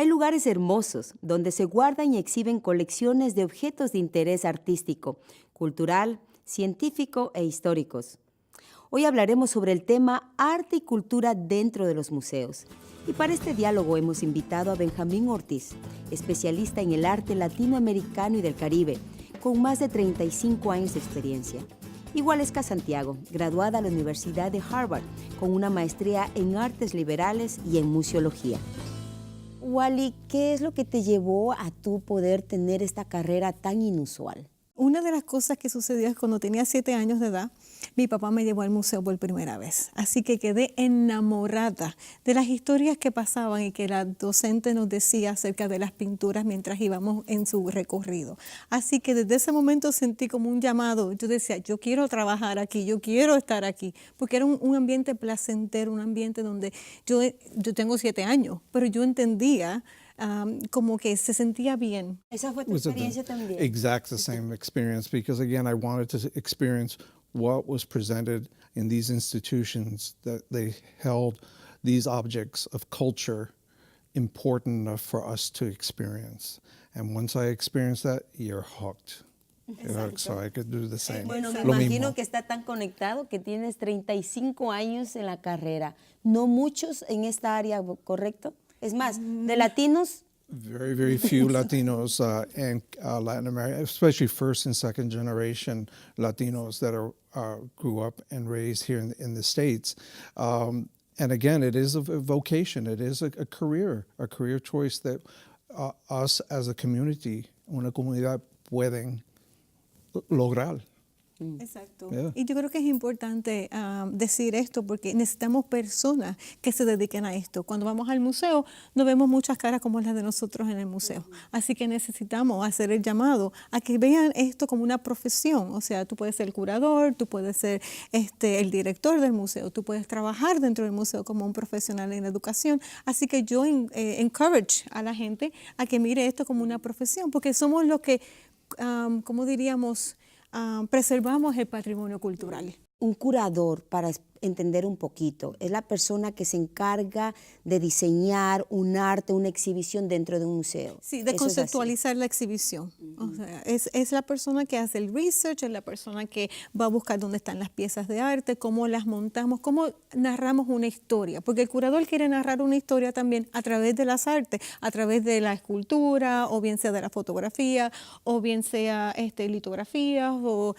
Hay lugares hermosos donde se guardan y exhiben colecciones de objetos de interés artístico, cultural, científico e históricos. Hoy hablaremos sobre el tema arte y cultura dentro de los museos. Y para este diálogo hemos invitado a Benjamín Ortiz, especialista en el arte latinoamericano y del Caribe, con más de 35 años de experiencia. Y Waleska Santiago, graduada a la Universidad de Harvard, con una maestría en artes liberales y en museología. Wally, ¿qué es lo que te llevó a tú poder tener esta carrera tan inusual? Una de las cosas que sucedió es cuando tenía 7 años de edad, mi papá me llevó al museo por primera vez. Así que quedé enamorada de las historias que pasaban y que la docente nos decía acerca de las pinturas mientras íbamos en su recorrido. Así que desde ese momento sentí como un llamado. Yo decía, yo quiero trabajar aquí, yo quiero estar aquí, porque era un ambiente placentero, un ambiente donde yo tengo 7 años, pero yo entendía como que se sentía bien. ¿Esa fue tu experiencia también? Exact the same experience, because again, I wanted to experience what was presented in these institutions, that they held these objects of culture important enough for us to experience. And once I experienced that, you're hooked. You're hooked, so I could do the same. Bueno, me Lo imagino mismo. que está tan conectado que tienes 35 años en la carrera. No muchos en esta área, ¿correcto? Es más, de latinos. Very, very few Latinos in Latin America, especially first and second generation Latinos that grew up and raised here in the States. And again, it is a vocation. It is a career choice that us as a community, una comunidad, pueden lograr. Exacto. Yeah. Y yo creo que es importante decir esto porque necesitamos personas que se dediquen a esto. Cuando vamos al museo no vemos muchas caras como las de nosotros en el museo. Así que necesitamos hacer el llamado a que vean esto como una profesión. O sea, tú puedes ser el curador, tú puedes ser el director del museo, tú puedes trabajar dentro del museo como un profesional en educación. Así que yo encourage a la gente a que mire esto como una profesión porque somos los que, ¿cómo diríamos? Preservamos el patrimonio cultural. Un curador, para entender un poquito, es la persona que se encarga de diseñar un arte, una exhibición dentro de un museo. Sí, de conceptualizar la exhibición. O sea, es la persona que hace el research, es la persona que va a buscar dónde están las piezas de arte, cómo las montamos, cómo narramos una historia. Porque el curador quiere narrar una historia también a través de las artes, a través de la escultura, o bien sea de la fotografía, o bien sea litografías, o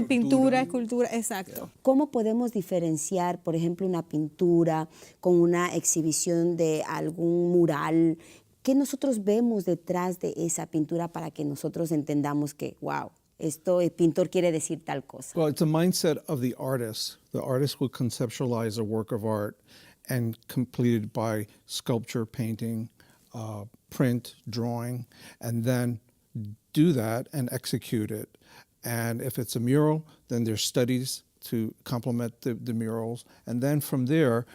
pintura, escultura, exacto. ¿Cómo podemos diferenciar, por ejemplo, una pintura con una exhibición de algún mural? ¿Qué nosotros vemos detrás de esa pintura para que nosotros entendamos que, wow, esto el pintor quiere decir tal cosa? Well, it's a mindset of the artist. The artist will conceptualize a work of art and complete it by sculpture, painting, print, drawing, and then do that and execute it. And if it's a mural, then there's studies to complement the murals. And then from there,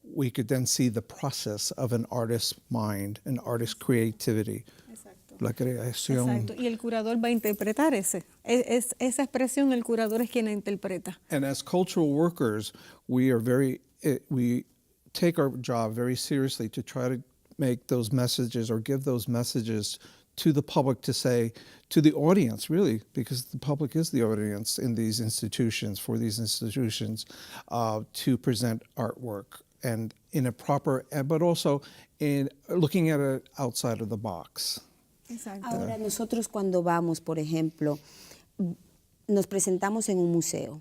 we could then see the process of an artist's mind, an artist's creativity. Exacto. La creación. Exacto. Y el curador va a interpretar esa expresión, el curador es quien la interpreta. And as cultural workers, we take our job very seriously to try to make those messages or give those messages to the public, to say, to the audience, really, because the public is the audience in these institutions, for these institutions, to present artwork and in a proper, but also in looking at it outside of the box. Exacto. Ahora, nosotros cuando vamos, por ejemplo, nos presentamos en un museo,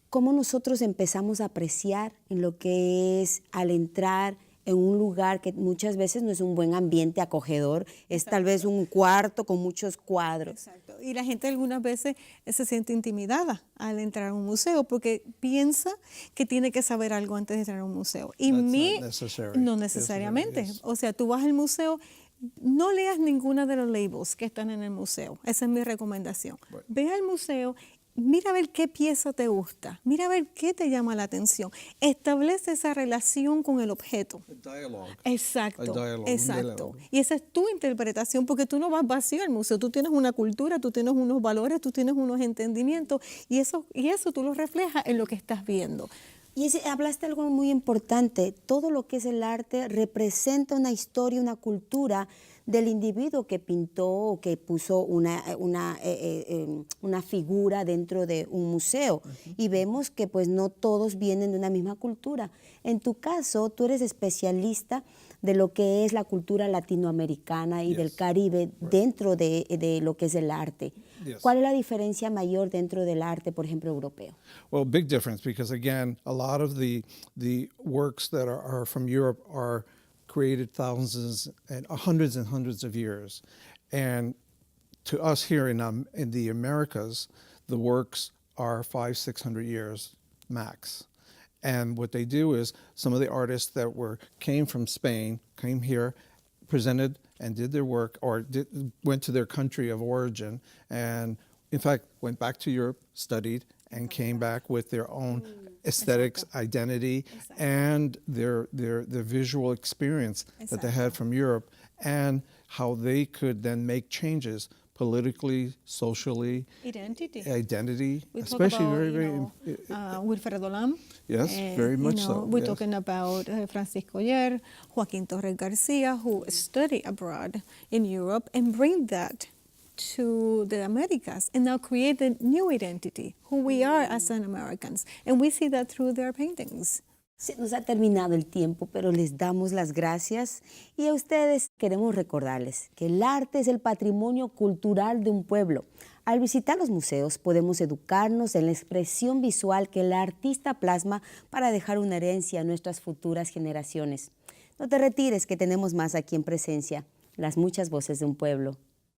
¿cómo nosotros empezamos a apreciar en lo que es al entrar en un lugar que muchas veces no es un buen ambiente acogedor, es tal vez un cuarto con muchos cuadros? Exacto. Y la gente algunas veces se siente intimidada al entrar a un museo porque piensa que tiene que saber algo antes de entrar a un museo. Y no necesariamente. Yes, o sea, tú vas al museo, no leas ninguna de los labels que están en el museo. Esa es mi recomendación. Right. Ve al museo, mira a ver qué pieza te gusta, mira a ver qué te llama la atención. Establece esa relación con el objeto. Dialogue. Exacto, diálogo, exacto. un diálogo. Y esa es tu interpretación, porque tú no vas vacío al museo, tú tienes una cultura, tú tienes unos valores, tú tienes unos entendimientos, y eso tú lo reflejas en lo que estás viendo. Hablaste algo muy importante. Todo lo que es el arte representa una historia, una cultura del individuo que pintó o que puso una figura dentro de un museo. Y vemos que pues no todos vienen de una misma cultura. En tu caso, tú eres especialista de lo que es la cultura latinoamericana y del Caribe dentro de lo que es el arte. Yes. ¿Cuál es la diferencia mayor dentro del arte, por ejemplo, europeo? Well, big difference because again, a lot of the works that are from Europe are created thousands and hundreds of years, and to us here in the Americas, the works are 500-600 years max. And what they do is some of the artists that came from Spain came here, presented and did their work, or went to their country of origin, and in fact went back to Europe, studied, and came back with their own aesthetics, identity, and their visual experience that they had from Europe, and how they could then make changes politically, socially, Identity. especially We talk about, very Wilfredo Lam. Yes, very much so, We're yes. talking about Francisco Yer, Joaquín Torres Garcia, who study abroad in Europe and bring that to the Americas and now create a new identity, who we are as an Americans. And we see that through their paintings. Se nos ha terminado el tiempo, pero les damos las gracias y a ustedes queremos recordarles que el arte es el patrimonio cultural de un pueblo. Al visitar los museos podemos educarnos en la expresión visual que el artista plasma para dejar una herencia a nuestras futuras generaciones. No te retires, que tenemos más aquí en Presencia, las muchas voces de un pueblo.